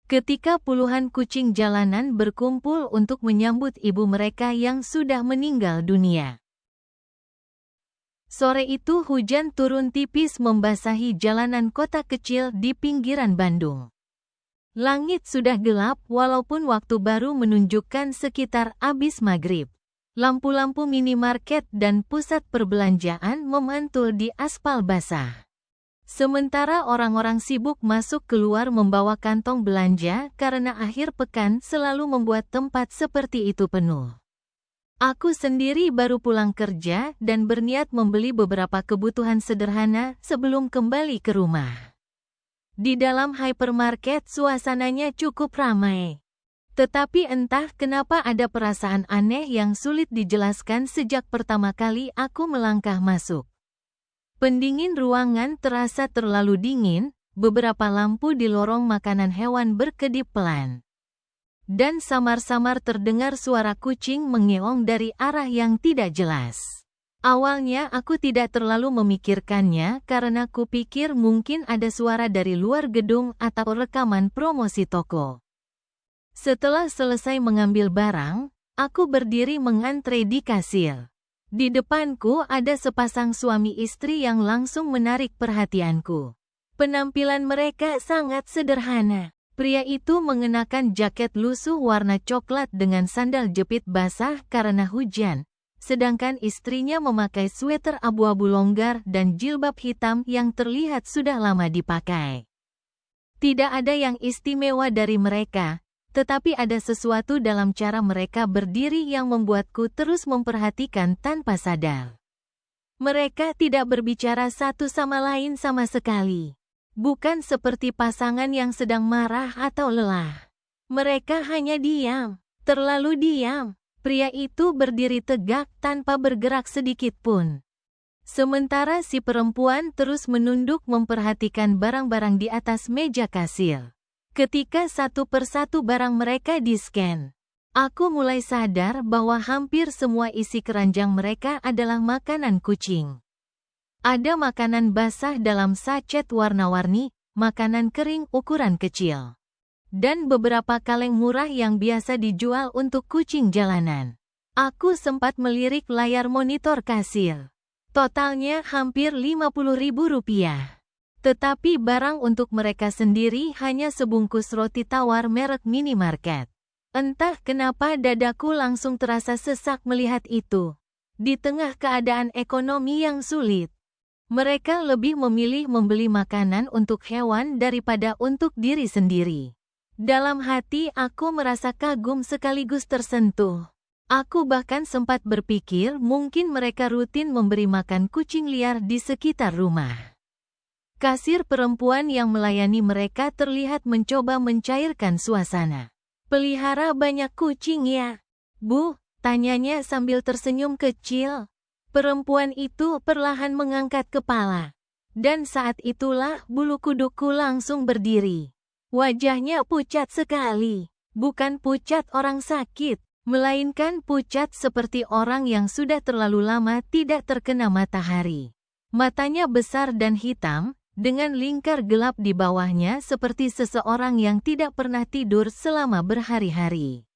ketika puluhan kucing jalanan berkumpul untuk menyambut ibu mereka yang sudah meninggal dunia. Sore itu hujan turun tipis membasahi jalanan kota kecil di pinggiran Bandung. Langit sudah gelap walaupun waktu baru menunjukkan sekitar abis maghrib. Lampu-lampu minimarket dan pusat perbelanjaan memantul di aspal basah. Sementara orang-orang sibuk masuk keluar membawa kantong belanja karena akhir pekan selalu membuat tempat seperti itu penuh. Aku sendiri baru pulang kerja dan berniat membeli beberapa kebutuhan sederhana sebelum kembali ke rumah. Di dalam hypermarket suasananya cukup ramai. Tetapi entah kenapa ada perasaan aneh yang sulit dijelaskan sejak pertama kali aku melangkah masuk. Pendingin ruangan terasa terlalu dingin, beberapa lampu di lorong makanan hewan berkedip pelan. Dan samar-samar terdengar suara kucing mengeong dari arah yang tidak jelas. Awalnya aku tidak terlalu memikirkannya karena kupikir mungkin ada suara dari luar gedung atau rekaman promosi toko. Setelah selesai mengambil barang, aku berdiri mengantre di kasir. Di depanku ada sepasang suami istri yang langsung menarik perhatianku. Penampilan mereka sangat sederhana. Pria itu mengenakan jaket lusuh warna coklat dengan sandal jepit basah karena hujan, sedangkan istrinya memakai sweater abu-abu longgar dan jilbab hitam yang terlihat sudah lama dipakai. Tidak ada yang istimewa dari mereka, tetapi ada sesuatu dalam cara mereka berdiri yang membuatku terus memperhatikan tanpa sadar. Mereka tidak berbicara satu sama lain sama sekali. Bukan seperti pasangan yang sedang marah atau lelah. Mereka hanya diam, terlalu diam. Pria itu berdiri tegak tanpa bergerak sedikit pun. Sementara si perempuan terus menunduk memperhatikan barang-barang di atas meja kasir. Ketika satu persatu barang mereka di-scan, aku mulai sadar bahwa hampir semua isi keranjang mereka adalah makanan kucing. Ada makanan basah dalam sachet warna-warni, makanan kering ukuran kecil, dan beberapa kaleng murah yang biasa dijual untuk kucing jalanan. Aku sempat melirik layar monitor kasir. Totalnya hampir Rp50.000. Tetapi barang untuk mereka sendiri hanya sebungkus roti tawar merek minimarket. Entah kenapa dadaku langsung terasa sesak melihat itu. Di tengah keadaan ekonomi yang sulit, mereka lebih memilih membeli makanan untuk hewan daripada untuk diri sendiri. Dalam hati aku merasa kagum sekaligus tersentuh. Aku bahkan sempat berpikir mungkin mereka rutin memberi makan kucing liar di sekitar rumah. Kasir perempuan yang melayani mereka terlihat mencoba mencairkan suasana. "Pelihara banyak kucing ya, Bu?" tanyanya sambil tersenyum kecil. Perempuan itu perlahan mengangkat kepala. Dan saat itulah bulu kudukku langsung berdiri. Wajahnya pucat sekali. Bukan pucat orang sakit, melainkan pucat seperti orang yang sudah terlalu lama tidak terkena matahari. Matanya besar dan hitam, dengan lingkar gelap di bawahnya seperti seseorang yang tidak pernah tidur selama berhari-hari.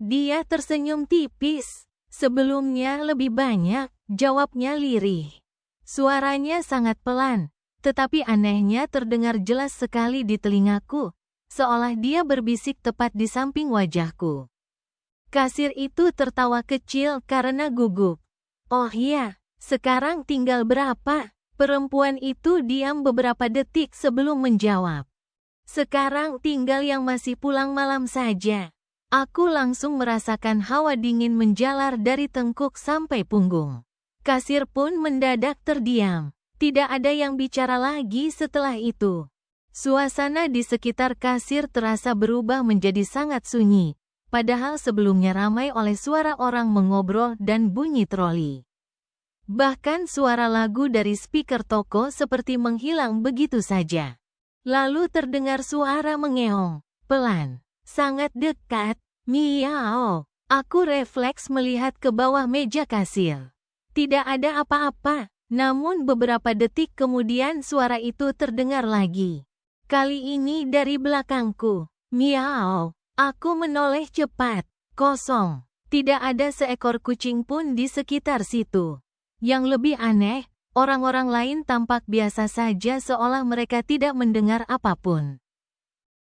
Dia tersenyum tipis. "Sebelumnya lebih banyak," jawabnya lirih. Suaranya sangat pelan, tetapi anehnya terdengar jelas sekali di telingaku, seolah dia berbisik tepat di samping wajahku. Kasir itu tertawa kecil karena gugup. "Oh iya, sekarang tinggal berapa?" Perempuan itu diam beberapa detik sebelum menjawab. "Sekarang tinggal yang masih pulang malam saja." Aku langsung merasakan hawa dingin menjalar dari tengkuk sampai punggung. Kasir pun mendadak terdiam. Tidak ada yang bicara lagi setelah itu. Suasana di sekitar kasir terasa berubah menjadi sangat sunyi, padahal sebelumnya ramai oleh suara orang mengobrol dan bunyi troli. Bahkan suara lagu dari speaker toko seperti menghilang begitu saja. Lalu terdengar suara mengeong, pelan, sangat dekat, miau. Aku refleks melihat ke bawah meja kasir. Tidak ada apa-apa, namun beberapa detik kemudian suara itu terdengar lagi. Kali ini dari belakangku. Miau. Aku menoleh cepat. Kosong. Tidak ada seekor kucing pun di sekitar situ. Yang lebih aneh, orang-orang lain tampak biasa saja seolah mereka tidak mendengar apapun.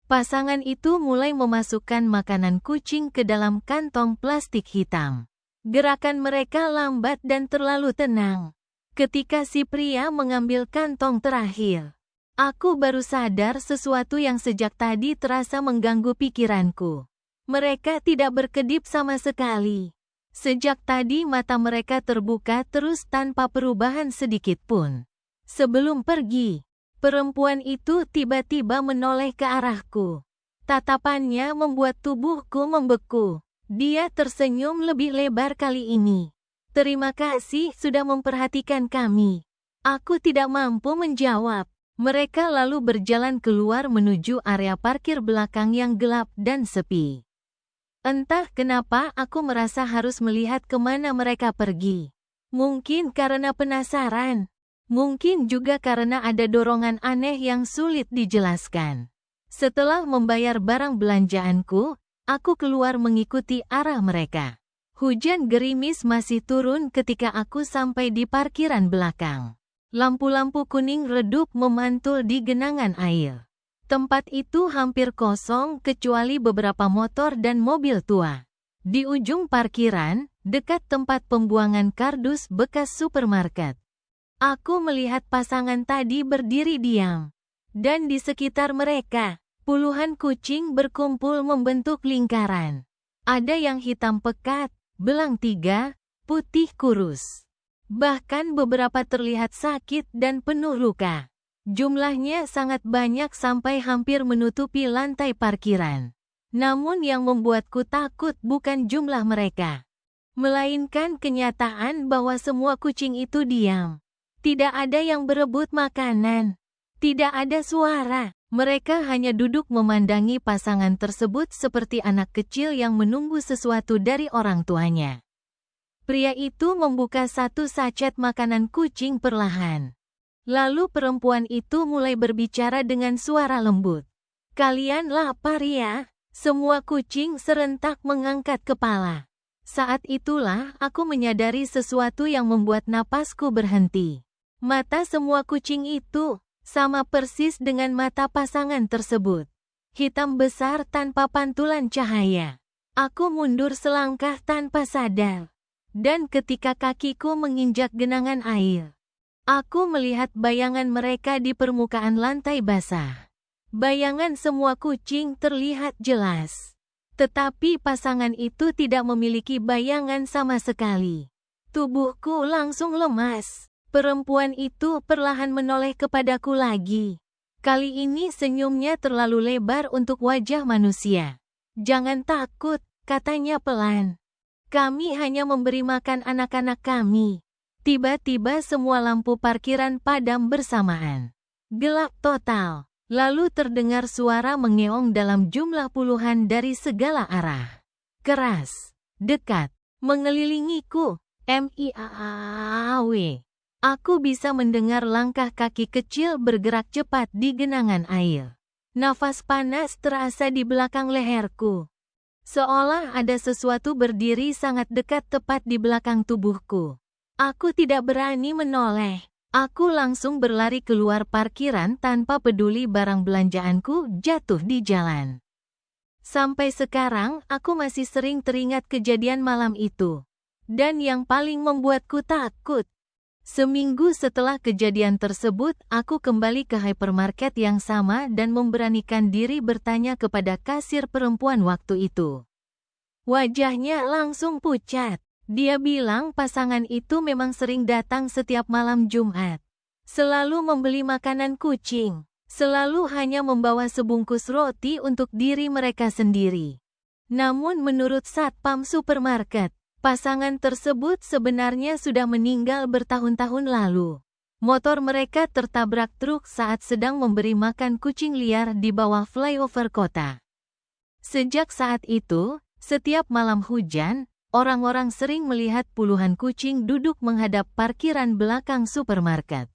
Pasangan itu mulai memasukkan makanan kucing ke dalam kantong plastik hitam. Gerakan mereka lambat dan terlalu tenang. Ketika si pria mengambil kantong terakhir, aku baru sadar sesuatu yang sejak tadi terasa mengganggu pikiranku. Mereka tidak berkedip sama sekali. Sejak tadi mata mereka terbuka terus tanpa perubahan sedikit pun. Sebelum pergi, perempuan itu tiba-tiba menoleh ke arahku. Tatapannya membuat tubuhku membeku. Dia tersenyum lebih lebar kali ini. Terima kasih sudah memperhatikan kami. Aku tidak mampu menjawab. Mereka lalu berjalan keluar menuju area parkir belakang yang gelap dan sepi. Entah kenapa aku merasa harus melihat kemana mereka pergi. Mungkin karena penasaran. Mungkin juga karena ada dorongan aneh yang sulit dijelaskan. Setelah membayar barang belanjaanku, aku keluar mengikuti arah mereka. Hujan gerimis masih turun ketika aku sampai di parkiran belakang. Lampu-lampu kuning redup memantul di genangan air. Tempat itu hampir kosong kecuali beberapa motor dan mobil tua. Di ujung parkiran, dekat tempat pembuangan kardus bekas supermarket, aku melihat pasangan tadi berdiri diam. Dan di sekitar mereka, puluhan kucing berkumpul membentuk lingkaran. Ada yang hitam pekat, belang 3, putih kurus. Bahkan beberapa terlihat sakit dan penuh luka. Jumlahnya sangat banyak sampai hampir menutupi lantai parkiran. Namun yang membuatku takut bukan jumlah mereka, melainkan kenyataan bahwa semua kucing itu diam. Tidak ada yang berebut makanan. Tidak ada suara. Mereka hanya duduk memandangi pasangan tersebut seperti anak kecil yang menunggu sesuatu dari orang tuanya. Pria itu membuka satu sachet makanan kucing perlahan. Lalu perempuan itu mulai berbicara dengan suara lembut. "Kalian lapar ya?" Semua kucing serentak mengangkat kepala. Saat itulah aku menyadari sesuatu yang membuat napasku berhenti. Mata semua kucing itu sama persis dengan mata pasangan tersebut. Hitam besar tanpa pantulan cahaya. Aku mundur selangkah tanpa sadar. Dan ketika kakiku menginjak genangan air, aku melihat bayangan mereka di permukaan lantai basah. Bayangan semua kucing terlihat jelas. Tetapi pasangan itu tidak memiliki bayangan sama sekali. Tubuhku langsung lemas. Perempuan itu perlahan menoleh kepadaku lagi. Kali ini senyumnya terlalu lebar untuk wajah manusia. "Jangan takut," katanya pelan. "Kami hanya memberi makan anak-anak kami." Tiba-tiba semua lampu parkiran padam bersamaan. Gelap total. Lalu terdengar suara mengeong dalam jumlah puluhan dari segala arah. Keras, dekat, mengelilingiku. Miau. Aku bisa mendengar langkah kaki kecil bergerak cepat di genangan air. Nafas panas terasa di belakang leherku. Seolah ada sesuatu berdiri sangat dekat tepat di belakang tubuhku. Aku tidak berani menoleh. Aku langsung berlari keluar parkiran tanpa peduli barang belanjaanku jatuh di jalan. Sampai sekarang, aku masih sering teringat kejadian malam itu. Dan yang paling membuatku takut, seminggu setelah kejadian tersebut, aku kembali ke hypermarket yang sama dan memberanikan diri bertanya kepada kasir perempuan waktu itu. Wajahnya langsung pucat. Dia bilang pasangan itu memang sering datang setiap malam Jumat. Selalu membeli makanan kucing. Selalu hanya membawa sebungkus roti untuk diri mereka sendiri. Namun menurut satpam supermarket, pasangan tersebut sebenarnya sudah meninggal bertahun-tahun lalu. Motor mereka tertabrak truk saat sedang memberi makan kucing liar di bawah flyover kota. Sejak saat itu, setiap malam hujan, orang-orang sering melihat puluhan kucing duduk menghadap parkiran belakang supermarket.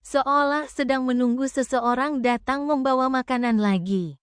Seolah sedang menunggu seseorang datang membawa makanan lagi.